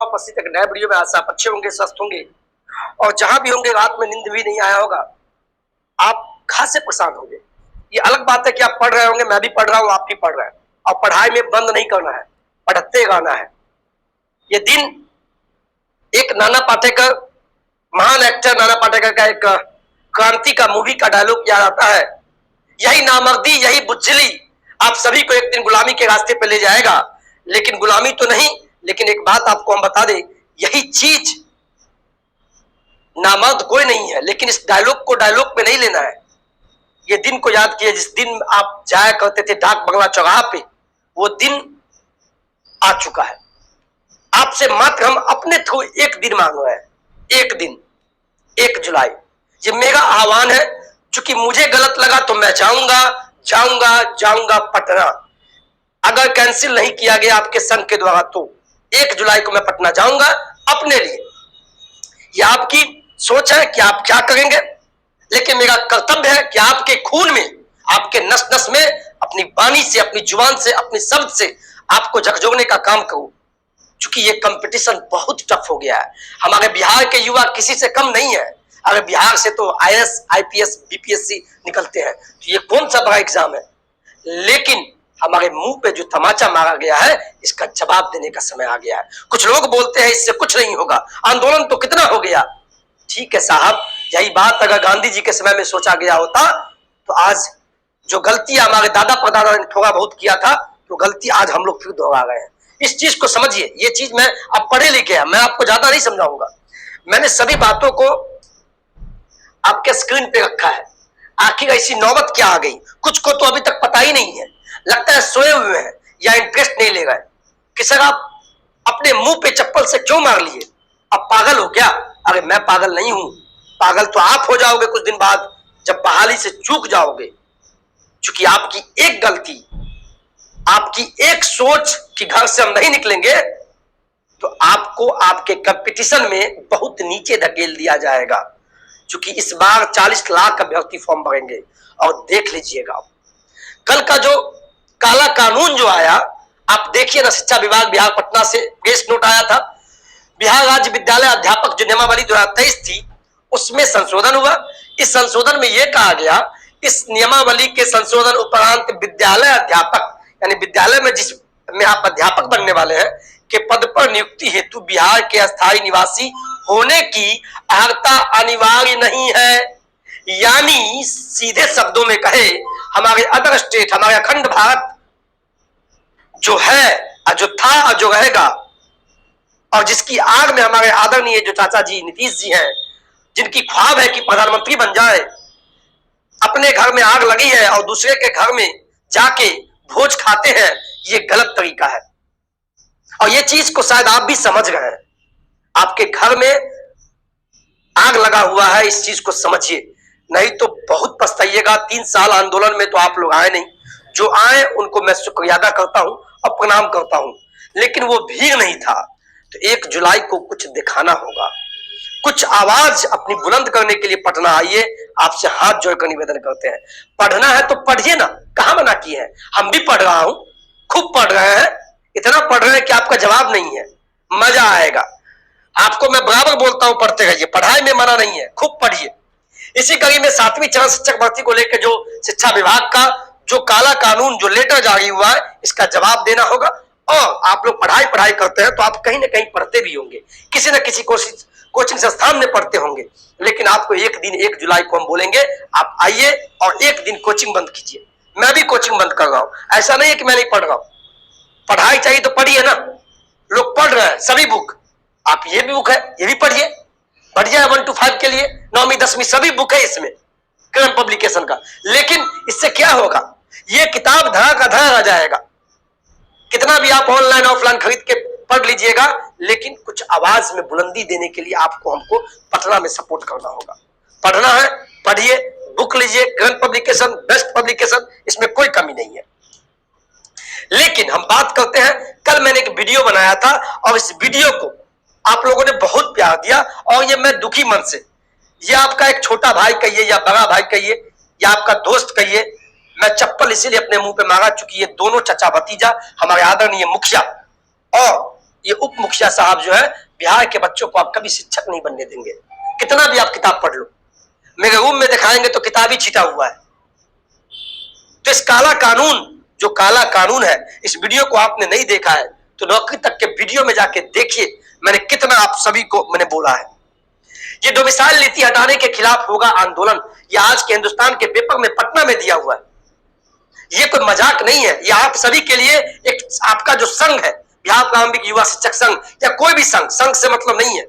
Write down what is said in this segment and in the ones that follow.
उपस्थित एक नए वीडियो में। आशा आप अच्छे होंगे, स्वस्थ होंगे और जहां भी होंगे रात में नींद भी नहीं आया होगा, आप खासे परेशान होंगे। ये अलग बात है कि आप पढ़ रहे होंगे, मैं भी पढ़ रहा हूँ, आप भी पढ़ रहे हैं और पढ़ाई में बंद नहीं करना है, पढ़ते रहना है। ये दिन एक नाना पाटेकर, महान एक्टर नाना पाटेकर का एक क्रांति का मूवी का डायलॉग याद आता है, यही नामर्दी, यही बुज्जली आप सभी को एक दिन गुलामी के रास्ते पे ले जाएगा। लेकिन गुलामी तो नहीं, लेकिन एक बात आपको हम बता दें, यही चीज नामर्द कोई नहीं है, लेकिन इस डायलॉग को डायलॉग में नहीं लेना है। ये दिन को याद किए जिस दिन आप जाया करते थे डाक बंगला चौराहा पे, वो दिन आ चुका है। आपसे मात्र हम अपने थ्रू एक दिन मांग रहे हैं, एक दिन, 1 जुलाई। ये मेरा आह्वान है, क्योंकि मुझे गलत लगा तो मैं जाऊंगा पटना। अगर कैंसिल नहीं किया गया आपके संघ के द्वारा तो 1 जुलाई को मैं पटना जाऊंगा अपने लिए। यह आपकी सोच है कि आप क्या करेंगे, लेकिन मेरा कर्तव्य है कि आपके खून में, आपके नस नस में, अपनी वाणी से, अपनी जुबान से, अपने शब्द से आपको झकझोरने का काम करूं। क्योंकि ये कंपटीशन बहुत टफ हो गया है। हमारे बिहार के युवा किसी से कम नहीं है। अगर बिहार से तो IAS, IPS, BPSC निकलते हैं, तो ये कौन सा बड़ा एग्जाम है। लेकिन हमारे मुंह पे जो तमाचा मारा गया है, इसका जवाब देने का समय आ गया है। कुछ लोग बोलते हैं इससे कुछ नहीं होगा, आंदोलन तो कितना हो गया। ठीक है साहब, यही बात अगर गांधी जी के समय में सोचा गया होता तो आज जो गलतियां हमारे दादा परदादा ने थोड़ा बहुत किया था, तो गलती आज हम लोग फिर दोहरा रहे हैं। इस चीज को समझिए। ये चीज मैं अब पढ़े लिखे हैं, मैं आपको ज्यादा नहीं समझाऊंगा। मैंने सभी बातों को आपके स्क्रीन पे रखा है। आखिर ऐसी नौबत क्या आ गई, कुछ को तो अभी तक पता ही नहीं है, लगता है सोए हुए हैं या इंटरेस्ट नहीं ले रहे कि सर आप अपने मुंह पे चप्पल से क्यों मार लिए, अब पागल हो क्या। अरे मैं पागल नहीं हूं, पागल तो आप हो जाओगे कुछ दिन बाद जब बहाली से चूक जाओगे। क्योंकि आपकी एक गलती, आपकी एक सोच कि घर से हम नहीं निकलेंगे, तो आपको आपके कंपटीशन में बहुत नीचे धकेल दिया जाएगा। क्योंकि इस बार 40 लाख अभ्यर्थी फॉर्म भरेंगे और देख लीजिएगा कल का जो काला कानून जो आया, आप देखिए ना। शिक्षा विभाग बिहार पटना से प्रेस नोट आया था, बिहार राज्य विद्यालय अध्यापक जो नियमावली 2023 थी, उसमें संशोधन हुआ। इस संशोधन में यह कहा गया, इस नियमावली के संशोधन उपरांत विद्यालय अध्यापक, यानी विद्यालय में जिसमें आप अध्यापक बनने वाले हैं, के पद पर नियुक्ति हेतु बिहार के अस्थायी निवासी होने की अर्हता अनिवार्य नहीं है। यानी सीधे शब्दों में कहे, हमारे अदर स्टेट, हमारे अखंड भारत जो है, जो था और जो रहेगा, और जिसकी आग में हमारे आदरणीय जो चाचा जी नीतीश जी हैं, जिनकी ख्वाब है कि प्रधानमंत्री बन जाए, अपने घर में आग लगी है और दूसरे के घर में जाके भोज खाते हैं। ये गलत तरीका है और ये चीज को शायद आप भी समझ गए हैं। आपके घर में आग लगा हुआ है, इस चीज को समझिए, नहीं तो बहुत पछताइएगा। 3 साल आंदोलन में तो आप लोग आए नहीं, जो आए उनको मैं शुक्रिया अदा करता हूं और प्रणाम करता हूं, लेकिन वो भीड़ नहीं था। तो 1 जुलाई को कुछ दिखाना होगा, कुछ आवाज अपनी बुलंद करने के लिए पटना आइए। आपसे हाथ जोड़कर निवेदन करते हैं, पढ़ना है तो पढ़िए ना, कहां मना किए हैं। हम भी पढ़ रहा हूं, खूब पढ़ रहे हैं, इतना पढ़ रहे हैं कि आपका जवाब नहीं है, मजा आएगा। आपको मैं बराबर बोलता हूं, पढ़ते रहिए, पढ़ाई में मना नहीं है, खूब पढ़िए। इसी कड़ी में 7वीं चरण शिक्षक भर्ती को लेकर जो शिक्षा विभाग का जो काला कानून, जो लेटर जारी हुआ है, इसका जवाब देना होगा। और आप लोग पढ़ाई करते हैं तो आप कहीं ना कहीं पढ़ते भी होंगे, किसी न किसी कोचिंग संस्थान में पढ़ते होंगे, लेकिन आपको एक दिन 1 जुलाई को हम बोलेंगे, आप आइए और एक दिन कोचिंग बंद कीजिए। मैं भी कोचिंग बंद कर रहा हूं, ऐसा नहीं है कि मैं नहीं पढ़ रहा हूं। पढ़ाई चाहिए तो पढ़िए ना, लोग पढ़ रहे हैं सभी बुक, आप ये भी बुक है ये भी पढ़िए, बढ़िया 1 to 5 के लिए, 9वीं 10वीं सभी बुक है इसमें करंट पब्लिकेशन का। लेकिन इससे क्या होगा, ये किताब धड़ा का धड़ा रह जाएगा। कितना भी आप ऑनलाइन ऑफलाइन खरीद के पढ़ लीजिएगा, लेकिन कुछ आवाज में बुलंदी देने के लिए आपको हमको पटना में सपोर्ट करना होगा। पढ़ना है पढ़िए, बुक लीजिए, करंट पब्लिकेशन बेस्ट पब्लिकेशन, इसमें कोई कमी नहीं है। लेकिन हम बात करते हैं, कल मैंने एक वीडियो बनाया था और इस वीडियो को आप लोगों ने बहुत प्यार दिया, और ये मैं दुखी मन से, ये आपका एक छोटा भाई कहिए या बड़ा भाई कहिए या आपका दोस्त कहिए, मैं चप्पल इसीलिए अपने मुंह पे मारा चूंकि ये दोनों चचा भतीजा हमारे आदरणीय मुखिया और ये उप मुखिया साहब जो है बिहार के बच्चों को आप कभी शिक्षक नहीं बनने देंगे, कितना भी आप किताब पढ़ लो। मेरे रूम में दिखाएंगे तो किताब ही छिटा हुआ है। तो इस काला कानून, जो काला कानून है, इस वीडियो को आपने नहीं देखा है तो नौकरी तक के वीडियो में जाके देखिए, मैंने कितना आप सभी को मैंने बोला है। ये डोमिसाइल नीति हटाने के खिलाफ होगा आंदोलन, ये आज के हिंदुस्तान के पेपर में पटना में दिया हुआ है। ये कोई मजाक नहीं है, ये आप सभी के लिए एक आपका जो संघ है, बिहार प्रारंभिक युवा शिक्षक संघ या कोई भी संघ, संघ से मतलब नहीं है।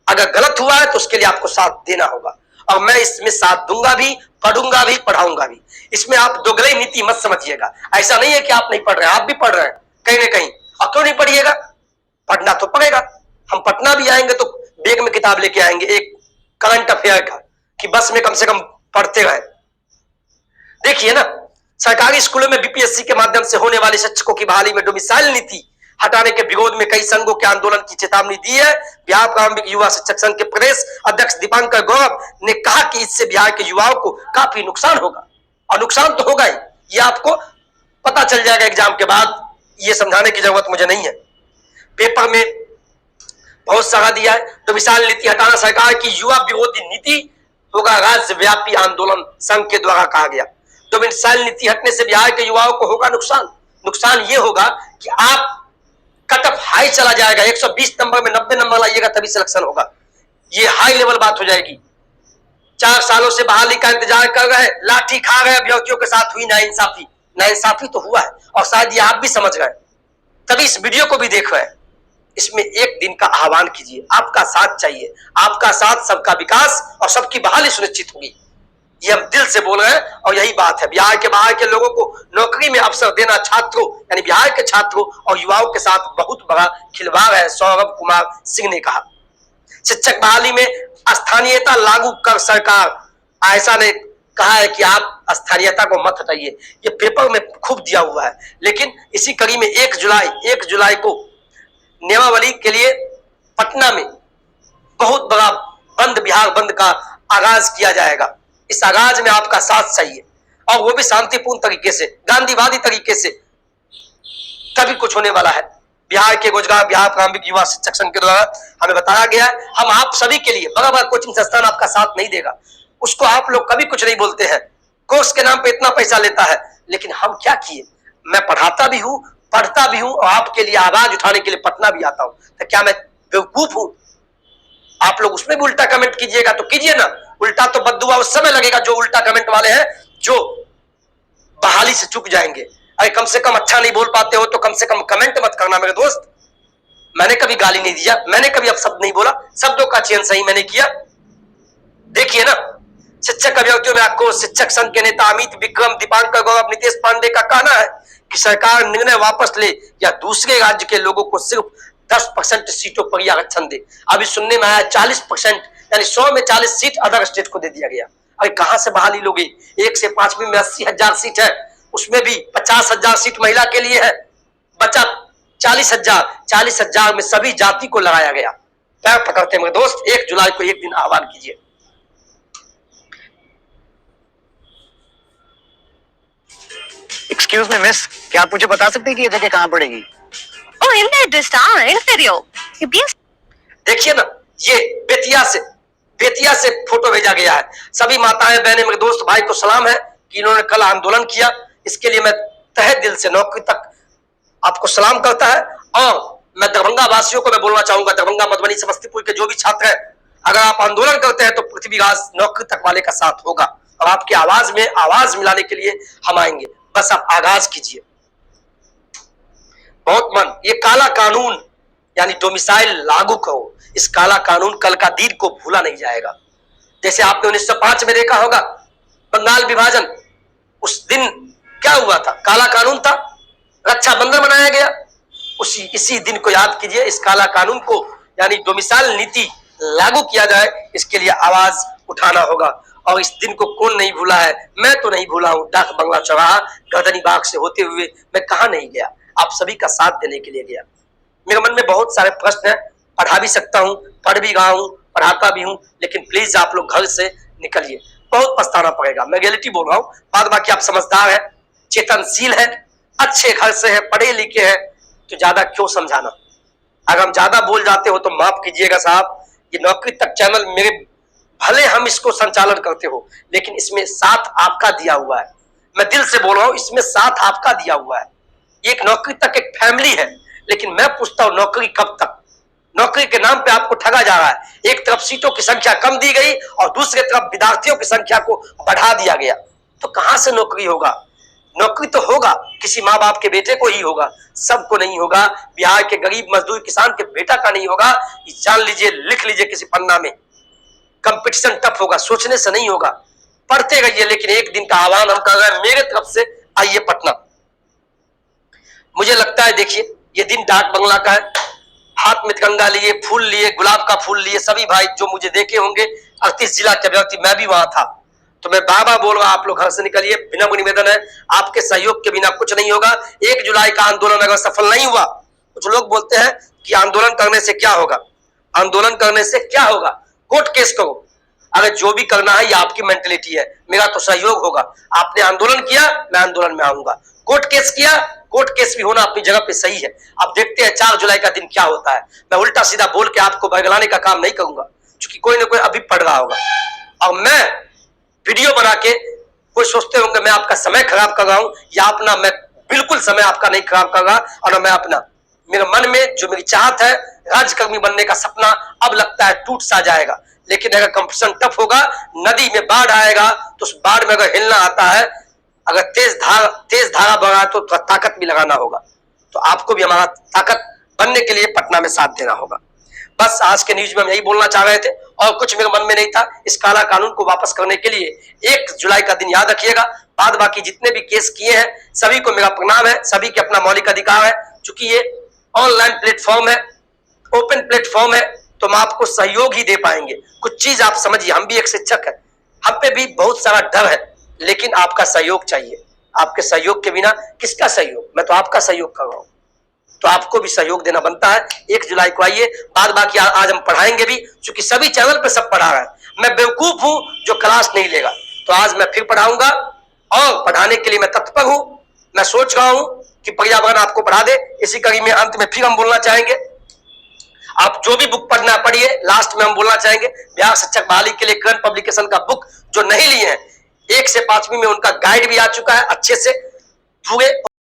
अगर गलत हुआ है तो उसके लिए आपको साथ देना होगा, और मैं इसमें साथ दूंगा भी, पढ़ूंगा भी, पढ़ाऊंगा भी। इसमें आप दोगलई नीति मत समझिएगा। ऐसा नहीं है कि आप नहीं पढ़ रहे हैं, आप भी पढ़ रहे हैं कहीं ना कहीं। और क्यों नहीं पढ़िएगा, पढ़ना तो पड़ेगा। हम पटना भी आएंगे तो बैग में किताब लेके आएंगे एक करंट अफेयर का, कि बस में कम से कम पढ़ते रहे। देखिए ना, सरकारी स्कूलों में बीपीएससी के माध्यम से होने वाले शिक्षकों की बहाली में डोमिसाइल नीति हटाने के विरोध में कई संघों के आंदोलन की चेतावनी दी है। बिहार प्रारंभिक युवा शिक्षक संघ के प्रदेश अध्यक्ष दीपांकर गौरव ने कहा कि इससे बिहार के युवाओं को काफी नुकसान होगा, और नुकसान तो होगा ही, ये आपको पता चल जाएगा एग्जाम के बाद, ये समझाने की जरूरत मुझे नहीं है। पेपर में बहुत सारा दिया है। डोमिसाइल नीति हटाना सरकार की युवा विरोधी नीति होगा, राज्यव्यापी आंदोलन संघ के द्वारा कहा गया। डोमिसाइल नीति हटने से बिहार के युवाओं को होगा नुकसान। नुकसान ये होगा कि आप कट ऑफ हाई चला जाएगा, 120 नंबर में 90 नंबर लाइएगा तभी सिलेक्शन होगा। ये हाई लेवल बात हो जाएगी। 4 सालों से बहाली का इंतजार कर रहे, लाठी खा रहे अभ्यर्थियों के साथ हुई नाइंसाफी। नाइंसाफी तो हुआ है, और शायद ये आप भी समझ गए, तभी इस वीडियो को भी देख रहे हैं। इसमें एक दिन का आह्वान कीजिए, आपका साथ चाहिए, आपका साथ सबका विकास और सबकी बहाली सुनिश्चित होगी। ये हम दिल से बोल रहे हैं, और यही बात है। बिहार के बाहर के लोगों को नौकरी में अवसर देना छात्रों यानी बिहार के छात्रों और युवाओं के साथ बहुत बड़ा खिलवाड़ है, सौरभ कुमार सिंह ने कहा। शिक्षक बहाली में स्थानीयता लागू कर सरकार, ऐसा ने कहा है कि आप स्थानीयता को मत हटाइए। ये पेपर में खूब दिया हुआ है। लेकिन इसी कड़ी में 1 जुलाई को नियमावली के लिए पटना में बहुत बड़ा बंद, बिहार बंद का आगाज किया जाएगा। इस आगाज में आपका साथ चाहिए, और वो भी शांतिपूर्ण तरीके से, गांधीवादी तरीके से, तभी कुछ होने वाला है। बिहार के रोजगार बिहार प्रारंभिक युवा शिक्षक संघ के द्वारा हमें बताया गया है, हम आप सभी के लिए, बड़ा बड़ा कोचिंग संस्थान आपका साथ नहीं देगा, उसको आप लोग कभी कुछ नहीं बोलते हैं। कोर्स के नाम पे इतना पैसा लेता है, लेकिन हम क्या किए? मैं पढ़ाता भी हूं, पढ़ता भी हूं, और आपके लिए आवाज उठाने के लिए पटना भी आता हूं। तो क्या मैं बेवकूफ हूं? आप लोग उसमें भी उल्टा कमेंट कीजिएगा तो कीजिए ना। उल्टा तो बद्दुआ उस समय लगेगा जो उल्टा कमेंट वाले हैं, जो बहाली से चूक जाएंगे। अरे कम से कम अच्छा नहीं बोल पाते हो तो कम से कम कमेंट मत करना मेरे दोस्त। मैंने कभी गाली नहीं दिया, मैंने कभी अपशब्द नहीं बोला, शब्दों का चयन सही मैंने किया। देखिए ना, शिक्षक अभ्यर्थियों में आक्रोश। शिक्षक संघ के नेता अमित विक्रम, दीपांकर गौरव, नितेश पांडे का कहना है कि सरकार निर्णय वापस ले या दूसरे राज्य के लोगों को सिर्फ 10% सीटों पर ही आरक्षण दे। अभी सुनने में आया 40%, यानी 100 में 40 सीट अदर स्टेट को दे दिया गया। अरे कहां से बहाली लोगे? 1 से 5वीं में 80,000 सीट है, उसमें भी 50,000 सीट महिला के लिए है, बचा 40,000। 40,000 में सभी जाति को लगाया गया। पैर पकड़ते मेरे दोस्त, 1 जुलाई को एक दिन आह्वान कीजिए। एक्सक्यूज मी मिस, क्या आप मुझे बता सकते हैं कि ये जगह कहाँ पड़ेगी? Oh, en serio. ¿Qué piensas? देखिए ना, ये बेतिया से फोटो भेजा गया है। सभी माताएं बहनें मेरे दोस्त भाई को सलाम है कि इन्होंने कल आंदोलन किया। इसके लिए मैं तहे दिल से नौकरी तक आपको सलाम करता है। और मैं दरभंगा वासियों को मैं बोलना चाहूंगा, दरभंगा, मधुबनी, समस्तीपुर के जो भी छात्र हैं, अगर आप आंदोलन करते हैं तो पृथ्वीराज नौकरी तक वाले का साथ होगा, और आपकी आवाज में आवाज मिलाने के लिए हम आएंगे। बस आप आगाज कीजिए। बहुत मन, ये काला कानून यानी डोमिसाइल लागू करो। इस काला कानून कल का दिन को भूला नहीं जाएगा। जैसे आपने 1905 में देखा होगा बंगाल विभाजन, उस दिन क्या हुआ था? काला कानून था, रक्षाबंधन मनाया गया। इसी दिन को याद कीजिए। इस काला कानून को यानी डोमिसाइल नीति लागू किया जाए, इसके लिए आवाज उठाना होगा। और इस दिन को कौन नहीं भूला है? मैं तो नहीं भूला हूं। डाक बंगला चौराहा गर्दनी बाग से होते हुए मैं कहा नहीं गया, आप सभी का साथ देने के लिए गया। मेरे मन में बहुत सारे प्रश्न हैं, पढ़ा भी सकता हूं, पढ़ भी रहा हूं, पढ़ाता भी हूं, लेकिन प्लीज आप लोग घर से निकलिए, बहुत पछताना पड़ेगा। मैं रियलिटी बोल रहा हूं। बाद बाकी आप समझदार है, चेतनशील है, अच्छे घर से है, पढ़े लिखे हैं, तो ज्यादा क्यों समझाना। अगर हम ज्यादा बोल जाते हो तो माफ कीजिएगा साहब। ये नौकरी तक चैनल मेरे, भले हम इसको संचालन करते हो, लेकिन इसमें साथ आपका दिया हुआ है। मैं दिल से बोल रहा हूं, इसमें साथ आपका दिया हुआ है। एक नौकरी तक एक फैमिली है, लेकिन मैं पूछता हूं नौकरी कब तक? नौकरी के नाम पे आपको ठगा जा रहा है। एक तरफ सीटों की संख्या कम दी गई और दूसरी तरफ विद्यार्थियों की संख्या को बढ़ा दिया गया, तो कहां से नौकरी होगा? नौकरी तो होगा किसी माँ बाप के बेटे को ही होगा, सबको नहीं होगा। बिहार के गरीब मजदूर किसान के बेटा का नहीं होगा। जान लीजिए, लिख लीजिए किसी पन्ना में, कंपटीशन टफ होगा, सोचने से नहीं होगा। पढ़ते रहिए, लेकिन एक दिन का आह्वान हम कर रहे हैं मेरे तरफ से, आइए पटना। मुझे लगता है, देखिए ये दिन डाक बंगला का है। हाथ में तिरंगा लिए, फूल लिए, गुलाब का फूल लिए सभी भाई जो मुझे देखे होंगे, 38 जिला के व्यक्ति, मैं भी वहां था, तो मैं बार बार बोल रहा, आप लोग घर से निकलिए। विनम्र निवेदन है, आपके सहयोग के बिना कुछ नहीं होगा। 1 जुलाई का आंदोलन अगर सफल नहीं हुआ, कुछ लोग बोलते हैं कि आंदोलन करने से क्या होगा, आंदोलन करने से क्या होगा, कोर्ट केस करो। अगर जो भी करना है, ये आपकी मेंटेलिटी है, मेरा तो सहयोग होगा। आपने आंदोलन किया, मैं आंदोलन में आऊंगा। कोर्ट केस किया, कोर्ट केस भी होना अपनी जगह पे सही है। अब देखते हैं 4 जुलाई का दिन क्या होता है। मैं उल्टा सीधा बोल के आपको बरगलाने का काम नहीं करूंगा, क्योंकि कोई ना कोई अभी पढ़ रहा होगा। और मैं वीडियो बना के, कोई सोचते होंगे मैं आपका समय खराब कर रहा हूं, या अपना, मैं बिल्कुल समय आपका नहीं खराब कर रहा, और मैं अपना, मेरे मन में जो मेरी चाहत है, राजकर्मी बनने का सपना, अब लगता है टूट सा जाएगा। लेकिन अगर कंपटीशन टफ होगा, नदी में बाढ़ आएगा, तो उस बाढ़ में अगर हिलना आता है, अगर तेज धारा बह रहा है, तो ताकत भी लगाना होगा। तो आपको भी हमारा ताकत बनने के लिए पटना में साथ देना होगा। बस आज के न्यूज में हम यही बोलना चाह रहे थे, और कुछ मेरे मन में नहीं था। इस काला कानून को वापस करने के लिए 1 जुलाई का दिन याद रखिएगा। बाद बाकी जितने भी केस किए हैं, सभी को मेरा प्रणाम है। सभी के अपना मौलिक अधिकार है। चूंकि ये ऑनलाइन प्लेटफॉर्म है, ओपन प्लेटफॉर्म है, तो हम आपको सहयोग ही दे पाएंगे। कुछ चीज आप समझिए, हम भी एक शिक्षक है, हम पे भी बहुत सारा डर है, लेकिन आपका सहयोग चाहिए। आपके सहयोग के बिना किसका सहयोग? मैं तो आपका सहयोग कर रहा हूं, तो आपको भी सहयोग देना बनता है। 1 जुलाई को आइए। बाद बाकी आज हम पढ़ाएंगे भी, क्योंकि सभी चैनल पे सब पढ़ा रहा है। मैं बेवकूफ हूं जो क्लास नहीं लेगा, तो आज मैं फिर पढ़ाऊंगा, और पढ़ाने के लिए मैं तत्पर हूं। मैं सोच रहा हूं कि पर्यावरण आपको पढ़ा दे। इसी कड़ी में अंत में फिर हम बोलना चाहेंगे, आप जो भी बुक पढ़ना पढ़िए। लास्ट में हम बोलना चाहेंगे, बिहार शिक्षक बहाली के लिए करंट पब्लिकेशन का बुक जो नहीं लिए हैं, 1 से 5वीं में उनका गाइड भी आ चुका है अच्छे से पूरे।